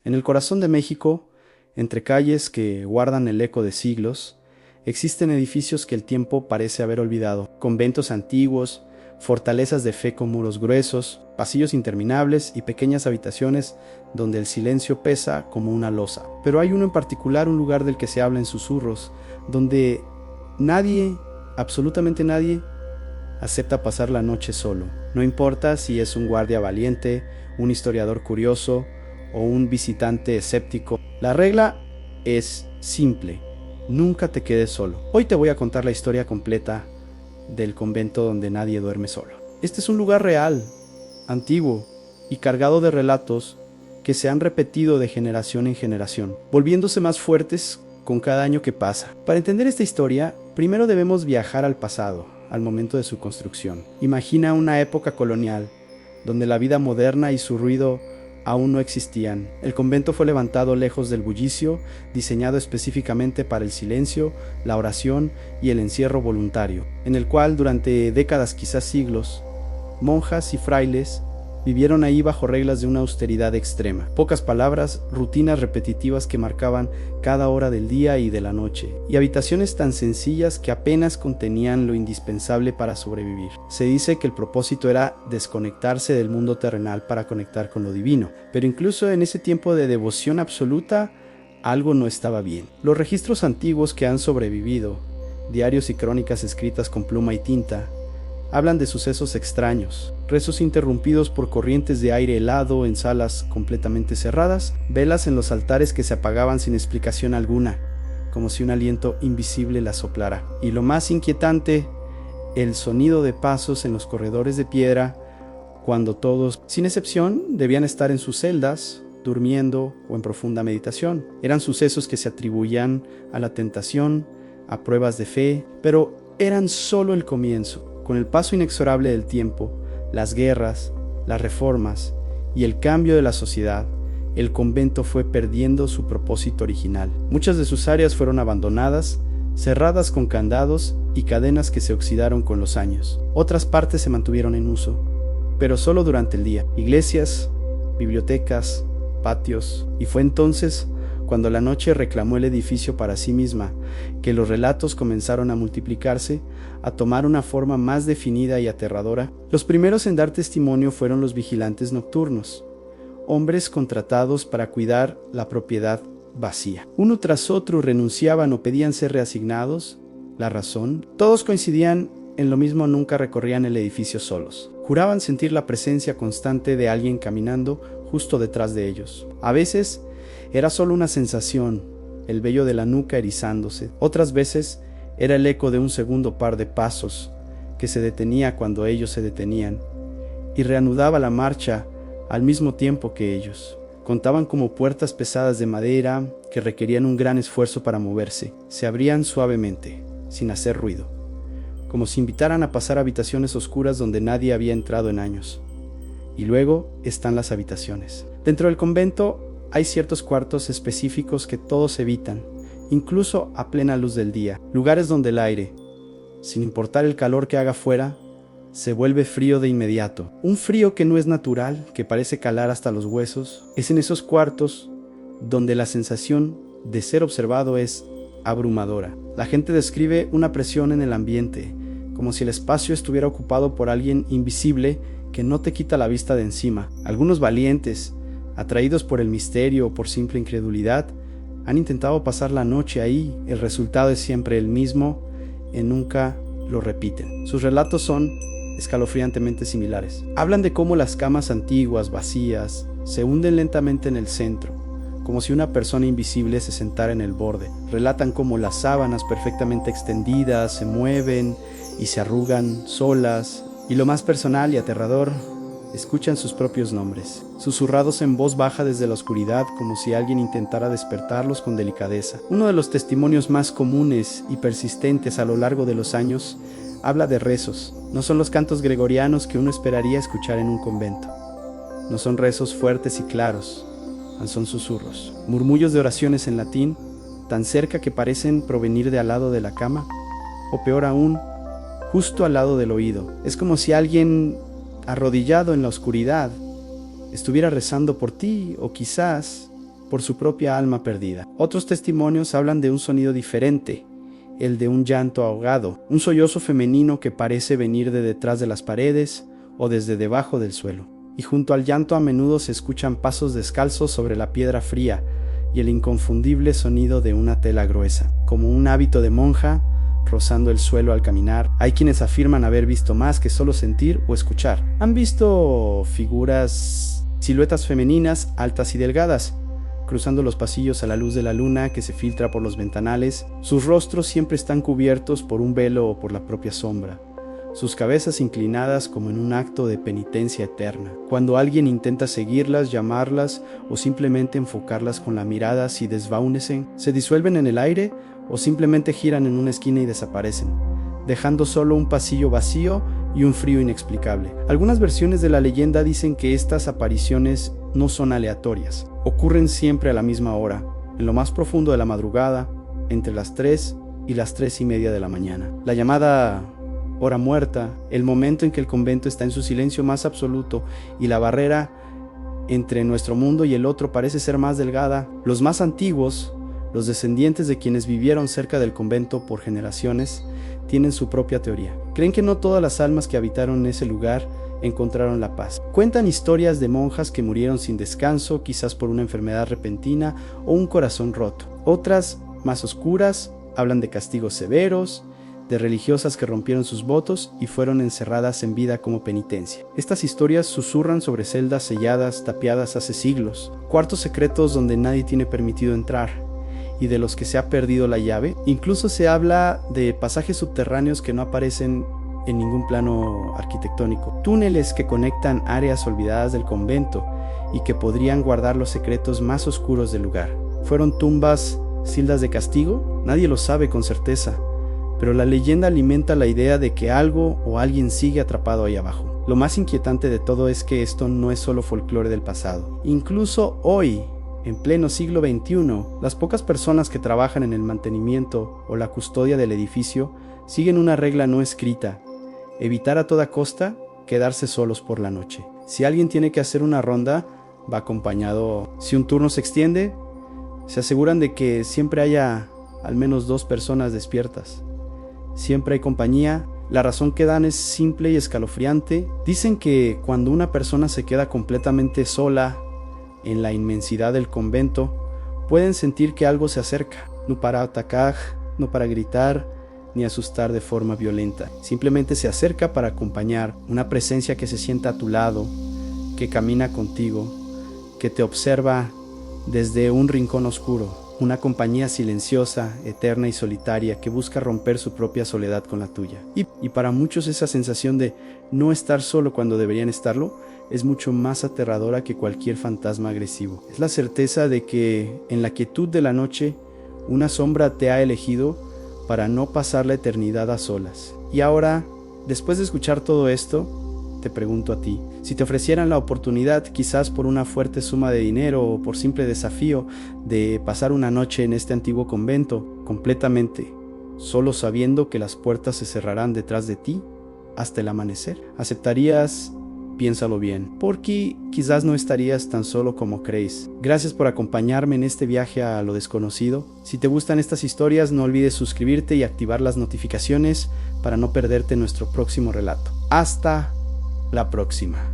En el corazón de México, entre calles que guardan el eco de siglos, existen edificios que el tiempo parece haber olvidado, conventos antiguos, fortalezas de fe con muros gruesos, pasillos interminables y pequeñas habitaciones donde el silencio pesa como una losa. Pero hay uno en particular, un lugar del que se habla en susurros, donde nadie, absolutamente nadie, acepta pasar la noche solo. No importa si es un guardia valiente, un historiador curioso o un visitante escéptico. La regla es simple: nunca te quedes solo. Hoy te voy a contar la historia completa del convento donde nadie duerme solo. Este es un lugar real, antiguo y cargado de relatos que se han repetido de generación en generación, volviéndose más fuertes con cada año que pasa. Para entender esta historia, primero debemos viajar al pasado, al momento de su construcción. Imagina una época colonial, donde la vida moderna y su ruido aún no existían. El convento fue levantado lejos del bullicio, diseñado específicamente para el silencio, la oración y el encierro voluntario, en el cual durante décadas, quizás siglos, monjas y frailes vivieron ahí bajo reglas de una austeridad extrema. Pocas palabras, rutinas repetitivas que marcaban cada hora del día y de la noche, y habitaciones tan sencillas que apenas contenían lo indispensable para sobrevivir. Se dice que el propósito era desconectarse del mundo terrenal para conectar con lo divino, pero incluso en ese tiempo de devoción absoluta, algo no estaba bien. Los registros antiguos que han sobrevivido, diarios y crónicas escritas con pluma y tinta, hablan de sucesos extraños, rezos interrumpidos por corrientes de aire helado en salas completamente cerradas, velas en los altares que se apagaban sin explicación alguna, como si un aliento invisible las soplara. Y lo más inquietante, el sonido de pasos en los corredores de piedra, cuando todos, sin excepción, debían estar en sus celdas, durmiendo o en profunda meditación. Eran sucesos que se atribuían a la tentación, a pruebas de fe, pero eran solo el comienzo. Con el paso inexorable del tiempo, las guerras, las reformas y el cambio de la sociedad, el convento fue perdiendo su propósito original. Muchas de sus áreas fueron abandonadas, cerradas con candados y cadenas que se oxidaron con los años. Otras partes se mantuvieron en uso, pero solo durante el día. Iglesias, bibliotecas, patios. Y fue entonces cuando la noche reclamó el edificio para sí misma, que los relatos comenzaron a multiplicarse, a tomar una forma más definida y aterradora. Los primeros en dar testimonio fueron los vigilantes nocturnos, hombres contratados para cuidar la propiedad vacía. Uno tras otro renunciaban o pedían ser reasignados. La razón: todos coincidían en lo mismo: nunca recorrían el edificio solos. Juraban sentir la presencia constante de alguien caminando justo detrás de ellos. A veces era solo una sensación, el vello de la nuca erizándose. Otras veces era el eco de un segundo par de pasos que se detenía cuando ellos se detenían y reanudaba la marcha al mismo tiempo que ellos. Contaban como puertas pesadas de madera que requerían un gran esfuerzo para moverse. Se abrían suavemente, sin hacer ruido, como si invitaran a pasar a habitaciones oscuras donde nadie había entrado en años. Y luego están las habitaciones. Dentro del convento hay ciertos cuartos específicos que todos evitan, incluso a plena luz del día. Lugares donde el aire, sin importar el calor que haga fuera, se vuelve frío de inmediato. Un frío que no es natural, que parece calar hasta los huesos. Es en esos cuartos donde la sensación de ser observado es abrumadora. La gente describe una presión en el ambiente, como si el espacio estuviera ocupado por alguien invisible que no te quita la vista de encima. Algunos valientes, atraídos por el misterio o por simple incredulidad, han intentado pasar la noche ahí. El resultado es siempre el mismo y nunca lo repiten. Sus relatos son escalofriantemente similares. Hablan de cómo las camas antiguas, vacías, se hunden lentamente en el centro, como si una persona invisible se sentara en el borde. Relatan cómo las sábanas perfectamente extendidas se mueven y se arrugan solas. Y lo más personal y aterrador, escuchan sus propios nombres, susurrados en voz baja desde la oscuridad, como si alguien intentara despertarlos con delicadeza. Uno de los testimonios más comunes y persistentes a lo largo de los años habla de rezos. No son los cantos gregorianos que uno esperaría escuchar en un convento. No son rezos fuertes y claros, son susurros, murmullos de oraciones en latín, tan cerca que parecen provenir de al lado de la cama, o peor aún, justo al lado del oído. Es como si alguien arrodillado en la oscuridad estuviera rezando por ti, o quizás por su propia alma perdida. Otros testimonios hablan de un sonido diferente, el de un llanto ahogado, un sollozo femenino que parece venir de detrás de las paredes o desde debajo del suelo. Y junto al llanto a menudo se escuchan pasos descalzos sobre la piedra fría y el inconfundible sonido de una tela gruesa, como un hábito de monja rozando el suelo al caminar. Hay quienes afirman haber visto más que solo sentir o escuchar. Han visto siluetas femeninas altas y delgadas, cruzando los pasillos a la luz de la luna que se filtra por los ventanales. Sus rostros siempre están cubiertos por un velo o por la propia sombra, sus cabezas inclinadas como en un acto de penitencia eterna. Cuando alguien intenta seguirlas, llamarlas o simplemente enfocarlas con la mirada, se desvanecen, se disuelven en el aire o simplemente giran en una esquina y desaparecen, dejando solo un pasillo vacío y un frío inexplicable. Algunas versiones de la leyenda dicen que estas apariciones no son aleatorias, ocurren siempre a la misma hora, en lo más profundo de la madrugada, entre las 3 y las 3:30 de la mañana. La llamada hora muerta, el momento en que el convento está en su silencio más absoluto y la barrera entre nuestro mundo y el otro parece ser más delgada. Los más antiguos, los descendientes de quienes vivieron cerca del convento por generaciones, tienen su propia teoría. Creen que no todas las almas que habitaron en ese lugar encontraron la paz. Cuentan historias de monjas que murieron sin descanso, quizás por una enfermedad repentina o un corazón roto. Otras, más oscuras, hablan de castigos severos, de religiosas que rompieron sus votos y fueron encerradas en vida como penitencia. Estas historias susurran sobre celdas selladas, tapiadas hace siglos, cuartos secretos donde nadie tiene permitido entrar y de los que se ha perdido la llave. Incluso se habla de pasajes subterráneos que no aparecen en ningún plano arquitectónico, túneles que conectan áreas olvidadas del convento y que podrían guardar los secretos más oscuros del lugar. ¿Fueron tumbas, celdas de castigo? Nadie lo sabe con certeza, pero la leyenda alimenta la idea de que algo o alguien sigue atrapado ahí abajo. Lo más inquietante de todo es que esto no es solo folclore del pasado. Incluso hoy, en pleno siglo XXI, las pocas personas que trabajan en el mantenimiento o la custodia del edificio siguen una regla no escrita: evitar a toda costa quedarse solos por la noche. Si alguien tiene que hacer una ronda, va acompañado. Si un turno se extiende, se aseguran de que siempre haya al menos 2 personas despiertas. Siempre hay compañía. La razón que dan es simple y escalofriante. Dicen que cuando una persona se queda completamente sola en la inmensidad del convento, pueden sentir que algo se acerca, no para atacar, no para gritar, ni asustar de forma violenta. Simplemente se acerca para acompañar, una presencia que se sienta a tu lado, que camina contigo, que te observa desde un rincón oscuro. Una compañía silenciosa, eterna y solitaria que busca romper su propia soledad con la tuya. Y para muchos esa sensación de no estar solo cuando deberían estarlo es mucho más aterradora que cualquier fantasma agresivo. Es la certeza de que en la quietud de la noche una sombra te ha elegido para no pasar la eternidad a solas. Y ahora, después de escuchar todo esto, te pregunto a ti, si te ofrecieran la oportunidad, quizás por una fuerte suma de dinero o por simple desafío, de pasar una noche en este antiguo convento, completamente, solo sabiendo que las puertas se cerrarán detrás de ti hasta el amanecer, ¿aceptarías? Piénsalo bien, porque quizás no estarías tan solo como crees. Gracias por acompañarme en este viaje a lo desconocido. Si te gustan estas historias, no olvides suscribirte y activar las notificaciones para no perderte nuestro próximo relato. Hasta la próxima.